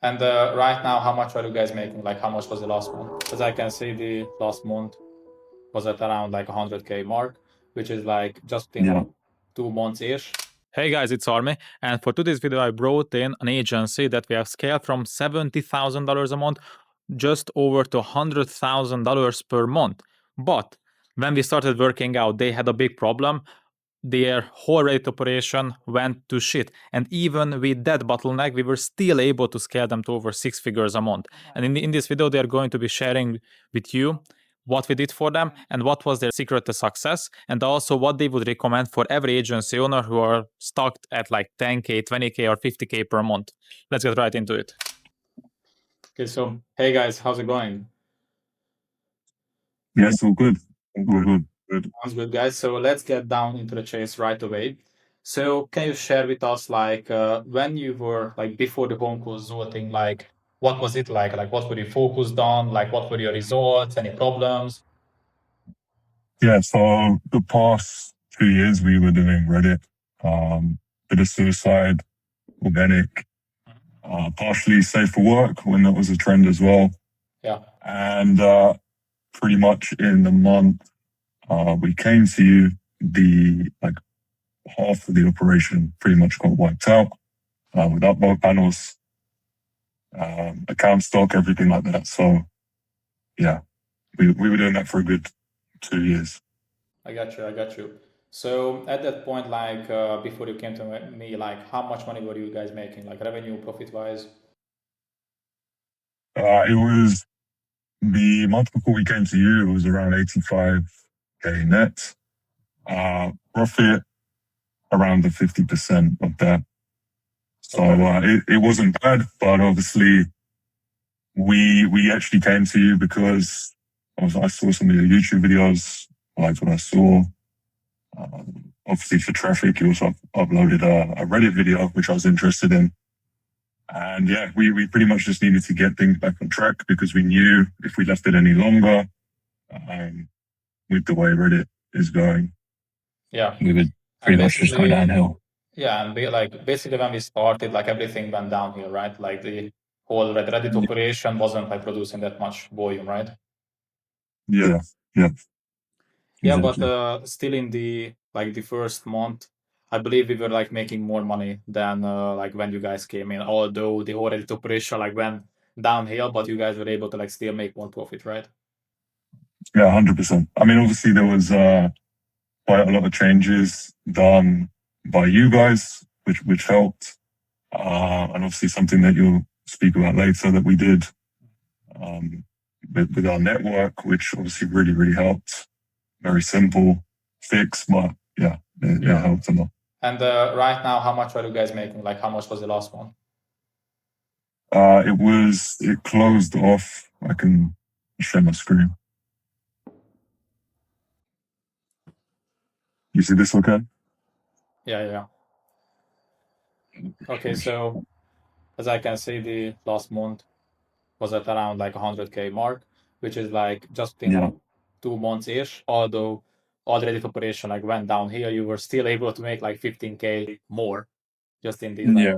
And right now, how much are you guys making? Like, how much was the last month? As I can see, the last month was at around like 100K mark, which is like just in 2 months-ish. Hey guys, it's Army, and for today's video I brought in an agency that we have scaled from $70,000 a month just over to $100,000 per month. But when we started working out, they had a big problem. Their whole Reddit operation went to shit. And even with that bottleneck, we were still able to scale them to over 6 figures a month. And in this video, they are going to be sharing with you what we did for them and what was their secret to success, and also what they would recommend for every agency owner who are stuck at like 10K, 20K, or 50K per month. Let's get right into it. Okay, so hey guys, how's it going? Yes, all good. All good. Sounds good, guys. So let's get down into the chase right away. So can you share with us, like, when you were like before the home course thing, like, what was it like? Like, what were you focused on? Like, what were your results? Any problems? Yeah, so the past 2 years we were doing Reddit, bit of suicide, organic, partially safe for work when that was a trend as well. Yeah. And pretty much in the month we came to you, the like half of the operation pretty much got wiped out with upload panels, account stock, everything like that. So yeah, we were doing that for a good 2 years. I got you. So at that point, like, before you came to me, like, how much money were you guys making, like revenue, profit wise? It was the month before we came to you, it was around 85K net. Profit around the 50% of that. So it wasn't bad, but obviously we actually came to you because I saw some of your YouTube videos, I liked what I saw. Obviously for traffic, you also uploaded a Reddit video, which I was interested in. And yeah, we pretty much just needed to get things back on track because we knew if we left it any longer, with the way Reddit is going, Yeah. we would pretty much just go downhill. Yeah, and like basically when we started, like everything went downhill, right? Like the whole Reddit operation wasn't like producing that much volume, right? Yeah, yeah. Yeah, but Exactly. still in the first month, I believe we were like making more money than like when you guys came in. Although the whole Reddit operation like went downhill, but you guys were able to like still make more profit, right? Yeah, 100%. I mean, obviously there was quite a lot of changes done by you guys, which helped, and obviously something that you'll speak about later that we did with our network, which obviously really helped. Very simple fix, but yeah, it helped a lot. And right now, how much are you guys making? Like, how much was the last one? It closed off. I can share my screen. You see this okay? Yeah. Okay, so as I can see, the last month was at around like 100K mark, which is like just in 2 months-ish. Although already the operation like went down here, you were still able to make like 15K more just in these like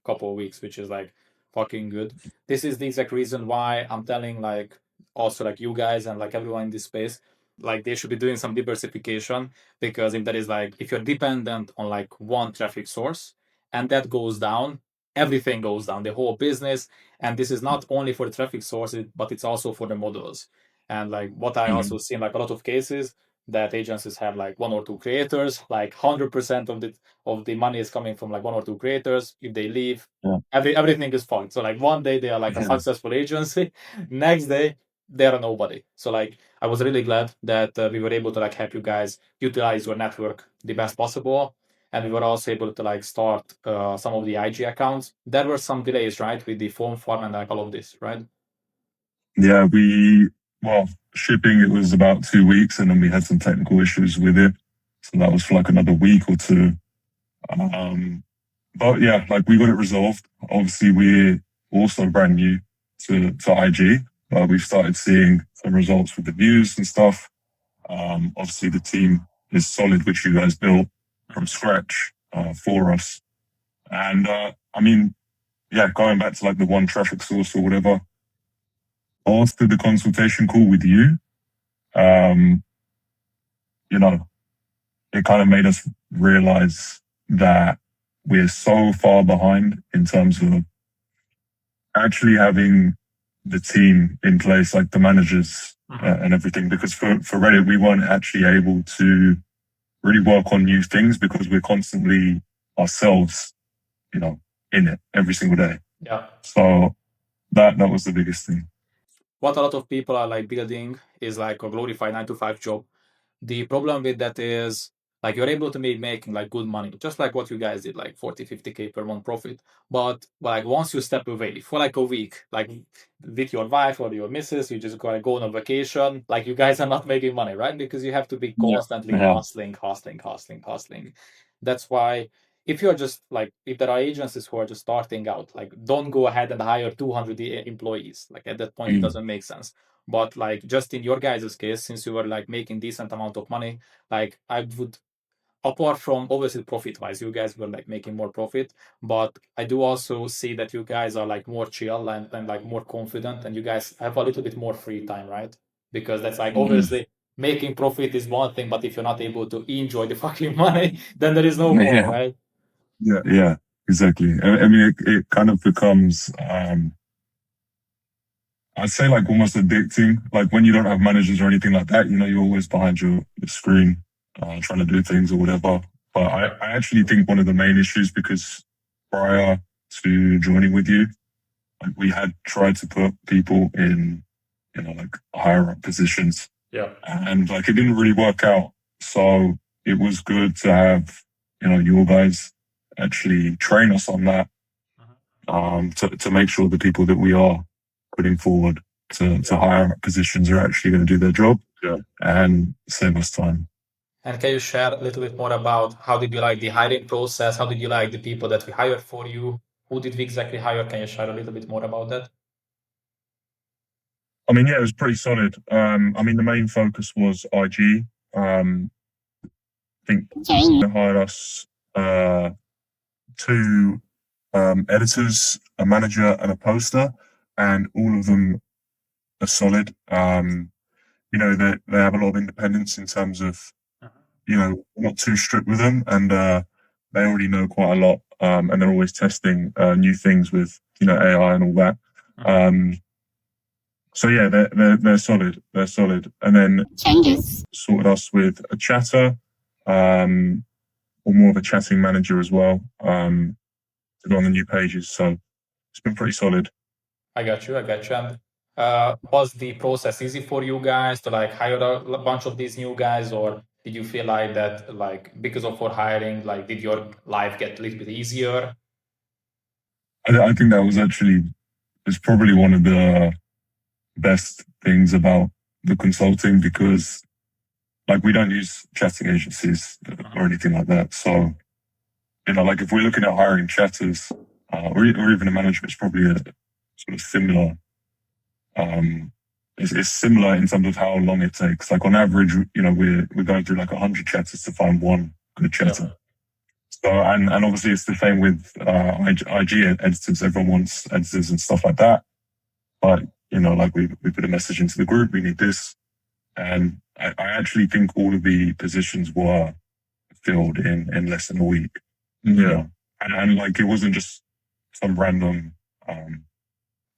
couple of weeks, which is like fucking good. This is the exact reason why I'm telling like also like you guys and like everyone in this space, like they should be doing some diversification, because if that is like if you're dependent on like one traffic source and that goes down, everything goes down, the whole business. And this is not only for the traffic sources, but it's also for the models. And like what I also see in like a lot of cases, that agencies have like one or two creators, like 100% of the money is coming from like one or two creators. If they leave, everything is fucked. So like one day they are like a successful agency, next day they are nobody. So like I was really glad that we were able to like help you guys utilize your network the best possible, and we were also able to like start some of the IG accounts. There were some delays, right, with the phone farm and like all of this, right? Yeah, shipping, it was about 2 weeks, and then we had some technical issues with it. So that was for like another week or two. But yeah, like we got it resolved. Obviously, we're also brand new to IG, but we've started seeing some results with the views and stuff. Obviously, the team is solid, which you guys built from scratch for us. And I mean, yeah, going back to like the one traffic source or whatever, after the consultation call with you, um, you know, it kind of made us realize that we're so far behind in terms of actually having the team in place, like the managers and everything. Because for Reddit, we weren't actually able to really work on new things because we're constantly ourselves, in it every single day. Yeah. So that was the biggest thing. What a lot of people are like building is like a glorified 9 to 5 job. The problem with that is like you're able to be making like good money, just like what you guys did, like 40, 50K per month profit. But like once you step away for like a week, like with your wife or your missus, you just go on a vacation, like you guys are not making money, right? Because you have to be constantly hustling. That's why if you're just like, if there are agencies who are just starting out, like don't go ahead and hire 200 employees. Like at that point, it doesn't make sense. But like just in your guys' case, since you were like making decent amount of money, like I would, apart from obviously profit wise, you guys were like making more profit, but I do also see that you guys are like more chill and like more confident, and you guys have a little bit more free time, right? Because that's like obviously making profit is one thing, but if you're not able to enjoy the fucking money, then there is no point, right? Yeah, exactly. I mean, it kind of becomes, I'd say like almost addicting. Like when you don't have managers or anything like that, you're always behind your screen, trying to do things or whatever. But I actually think one of the main issues, because prior to joining with you, like we had tried to put people in, like higher up positions, Yeah. and like it didn't really work out. So it was good to have, your guys actually train us on that, to make sure the people that we are putting forward to higher up positions are actually going to do their job, and save us time. And can you share a little bit more about how did you like the hiring process? How did you like the people that we hired for you? Who did we exactly hire? Can you share a little bit more about that? I mean, yeah, it was pretty solid. I mean, the main focus was IG. I think they hired us two editors, a manager, and a poster, and all of them are solid. They have a lot of independence in terms of, not too strict with them, and they already know quite a lot, and they're always testing new things with, AI and all that. So yeah, they're solid. They're solid, and then changes sorted us with a chatter, or more of a chatting manager as well, to go on the new pages. So it's been pretty solid. I got you. And was the process easy for you guys to like hire a bunch of these new guys, or did you feel like that, like because of for hiring, like did your life get a little bit easier? I think that was actually, it's probably one of the best things about the consulting, because like we don't use chatting agencies or anything like that. So, like if we're looking at hiring chatters, or even a manager, it's probably a sort of similar. It's similar in terms of how long it takes. Like on average, we're going through like 100 chatters to find one good chatter. So, and obviously it's the same with IG editors. Everyone wants editors and stuff like that. But, like we put a message into the group, we need this. And I actually think all of the positions were filled in less than a week. Yeah. And like it wasn't just some random, I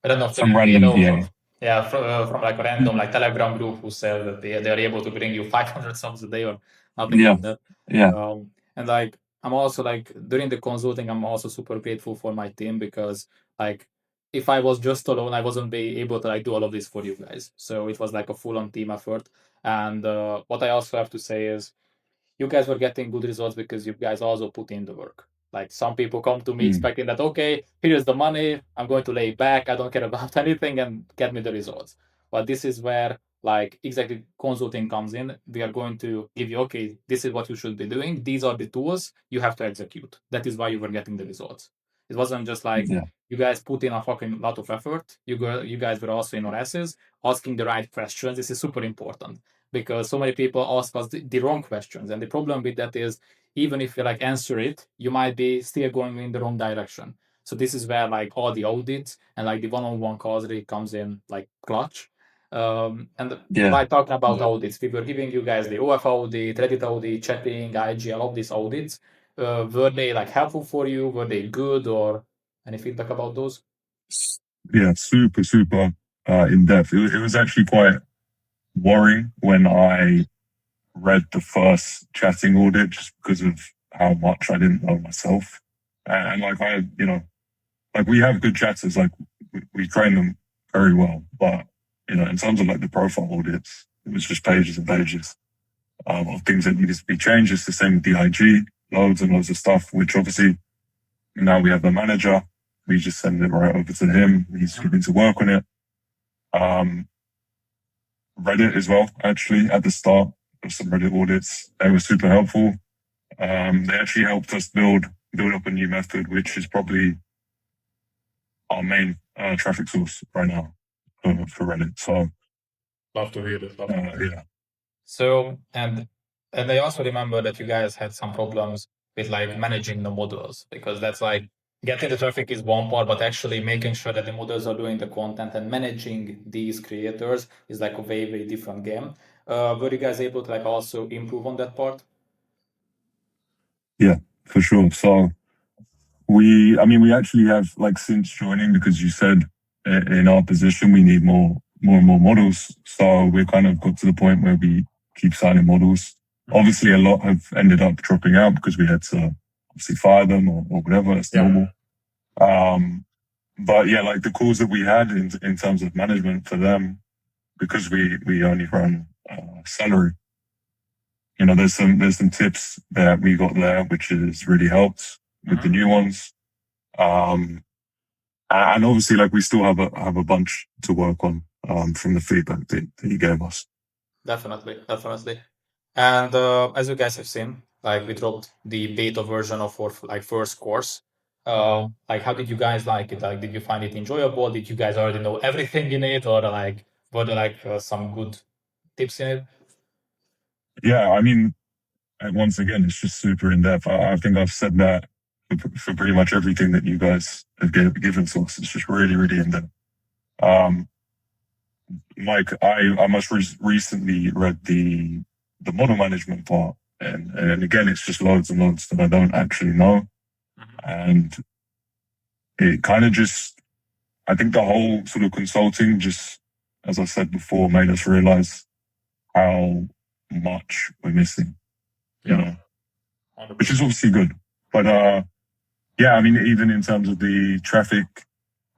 don't know if some you random know VA. from like a random like Telegram group who said that they are able to bring you 500 subs a day or nothing like that. Yeah. And like I'm also like during the consulting, I'm also super grateful for my team, because like if I was just alone, I wasn't be able to like do all of this for you guys. So it was like a full-on team effort. And what I also have to say is you guys were getting good results because you guys also put in the work. Like some people come to me expecting that, okay, here's the money, I'm going to lay back, I don't care about anything, and get me the results. But this is where like exactly consulting comes in. We are going to give you, okay, this is what you should be doing. These are the tools you have to execute. That is why you were getting the results. It wasn't just like you guys put in a fucking lot of effort. You guys were also in our asses asking the right questions. This is super important because so many people ask us the wrong questions. And the problem with that is even if you like answer it, you might be still going in the wrong direction. So this is where like all the audits and like the one-on-one calls really comes in like clutch. And by talking about audits, we were giving you guys the OF audit, Reddit audit, chatting, IGL, all these audits. Were they like helpful for you? Were they good, or any feedback about those? Yeah, super, super in depth. It was actually quite worrying when I read the first chatting audit just because of how much I didn't know myself. And like like we have good chatters, like we train them very well, but in terms of like the profile audits, it was just pages and pages of things that needed to be changed. It's the same with the IG, loads and loads of stuff, which obviously now we have the manager. We just send it right over to him. He's getting to work on it. Reddit as well, actually, at the start of some Reddit audits. They were super helpful. They actually helped us build up a new method, which is probably our main traffic source right now for Reddit. So, Love to hear it. yeah. So, and I also remember that you guys had some problems with like managing the models, because that's like getting the traffic is one part, but actually making sure that the models are doing the content and managing these creators is like a very, very different game. Were you guys able to like also improve on that part? Yeah, for sure. So we actually have, like, since joining, because you said in our position we need more and more models. So we kind of got to the point where we keep signing models. Obviously, a lot have ended up dropping out because we had to obviously fire them or whatever. It's normal. But yeah, like the calls that we had in terms of management for them, because we only run salary. There's some tips that we got there, which has really helped with the new ones. And obviously, like, we still have a bunch to work on from the feedback that you gave us. Definitely, definitely. And as you guys have seen, like we dropped the beta version of our like first course. Like, how did you guys like it? Like, did you find it enjoyable? Did you guys already know everything in it, or like were there like some good tips in it? Yeah, I mean, once again, it's just super in depth. I think I've said that for pretty much everything that you guys have given to us. It's just really, really in depth. Like I most recently read the model management part, and again, it's just loads and loads that I don't actually know, and it kind of just, I think the whole sort of consulting just, as I said before, made us realize how much we're missing, which is obviously good. But yeah, I mean, even in terms of the traffic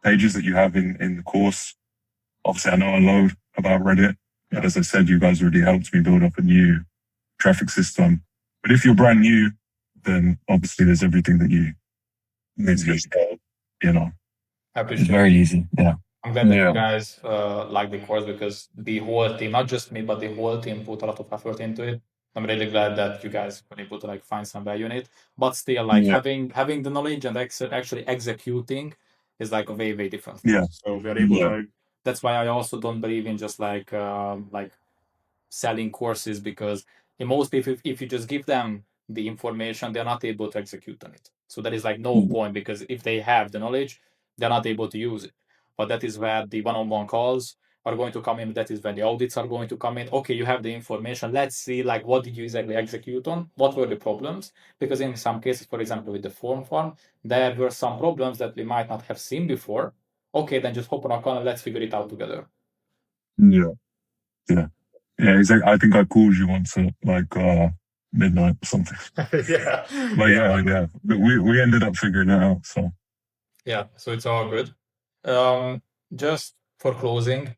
pages that you have in the course, obviously I know a load about Reddit. But as I said, you guys already helped me build up a new traffic system. But if you're brand new, then obviously there's everything that you need to get. I appreciate It's very easy. Yeah. I'm glad that you guys like the course, because the whole team, not just me, but the whole team put a lot of effort into it. I'm really glad that you guys were able to like find some value in it. But still, like having the knowledge and actually executing is like a very, very different thing. Yeah. So we're able to like, that's why I also don't believe in just like selling courses, because in most people, if you just give them the information, they're not able to execute on it. So there is like no point, because if they have the knowledge, they're not able to use it. But that is where the one-on-one calls are going to come in. That is when the audits are going to come in. Okay, you have the information. Let's see, like, what did you exactly execute on? What were the problems? Because in some cases, for example, with the form farm, there were some problems that we might not have seen before. Okay, then just hop on a call and let's figure it out together. Yeah. Yeah. Yeah, exactly. I think I called you once at like midnight or something. Yeah. But yeah. But we ended up figuring it out. So Yeah, so it's all good. Just for closing,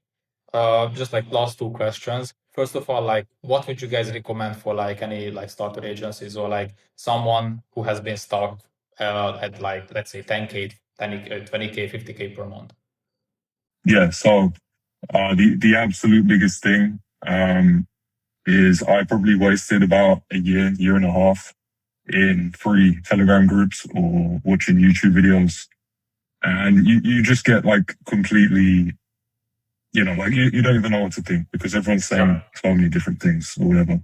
just like last two questions. First of all, like, what would you guys recommend for like any like starter agencies, or like someone who has been stuck at like, let's say 10K, 20K, 50K per month? yeah, so the absolute biggest thing is I probably wasted about a year and a half in free Telegram groups or watching YouTube videos. And you just get like completely, like you don't even know what to think because everyone's saying so many different things or whatever.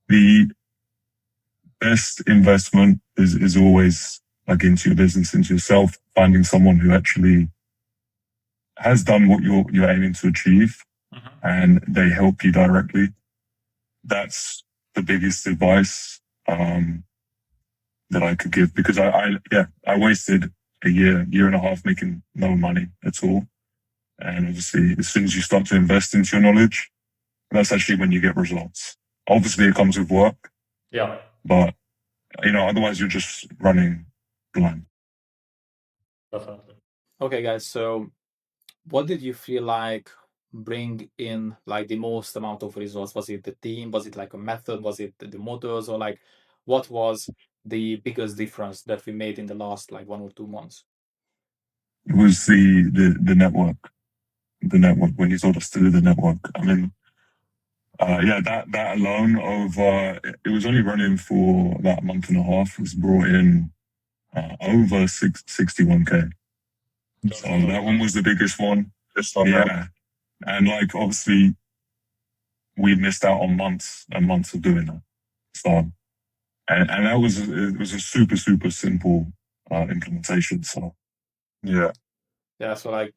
The best investment is always like into your business, into yourself. finding someone who actually has done what you're aiming to achieve, and they help you directly. That's the biggest advice that I could give, because I wasted a year and a half making no money at all. And obviously, as soon as you start to invest into your knowledge, that's actually when you get results. Obviously, it comes with work, Yeah. but otherwise you're just running blind. Definitely. Okay, guys. So, what did you feel like bring in like the most amount of results? Was it the team? Was it like a method? Was it the motors? Or like, what was the biggest difference that we made in the last like 1 or 2 months? It was the network. The network, when you told us to do the network. I mean, that alone it was only running for about a month and a half. Was brought in over 61K. So that one was the biggest one. Yeah, and like obviously we missed out on months and months of doing that. So and that was it was a super simple implementation. So yeah. Yeah. So like,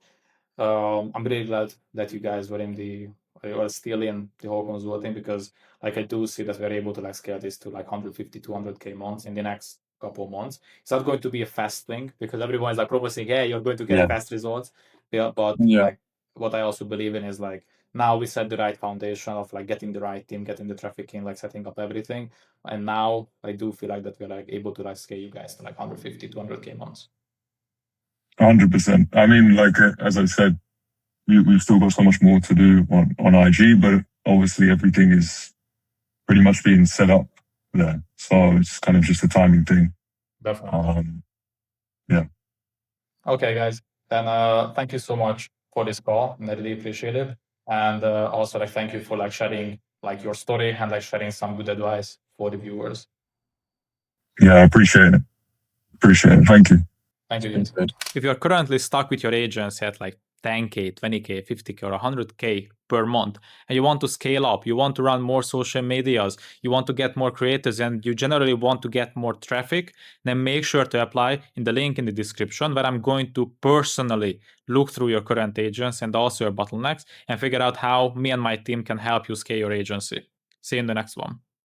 I'm really glad that you guys were in the or still in the whole consulting, because like I do see that we're able to like scale this to like 150, 200K months in the next couple of months. It's not going to be a fast thing because everyone's like promising, hey, you're going to get fast results. Yeah, but like what I also believe in is like now we set the right foundation of like getting the right team, getting the traffic in, like setting up everything. And now I do feel like that we're like able to like scale you guys to like 150, 200K months. 100%. I mean, like as I said, we've still got so much more to do on IG, but obviously everything is pretty much being set up there. So it's kind of just a timing thing. Definitely. Yeah. Okay, guys. Then thank you so much for this call. I really appreciate it. And also like thank you for like sharing like your story and like sharing some good advice for the viewers. Yeah, I appreciate it. Thank you. Thank you. If you're currently stuck with your agency at like 10K, 20K, 50K, or 100K per month, and you want to scale up, you want to run more social medias, you want to get more creators, and you generally want to get more traffic, then make sure to apply in the link in the description, where I'm going to personally look through your current agency and also your bottlenecks and figure out how me and my team can help you scale your agency. See you in the next one.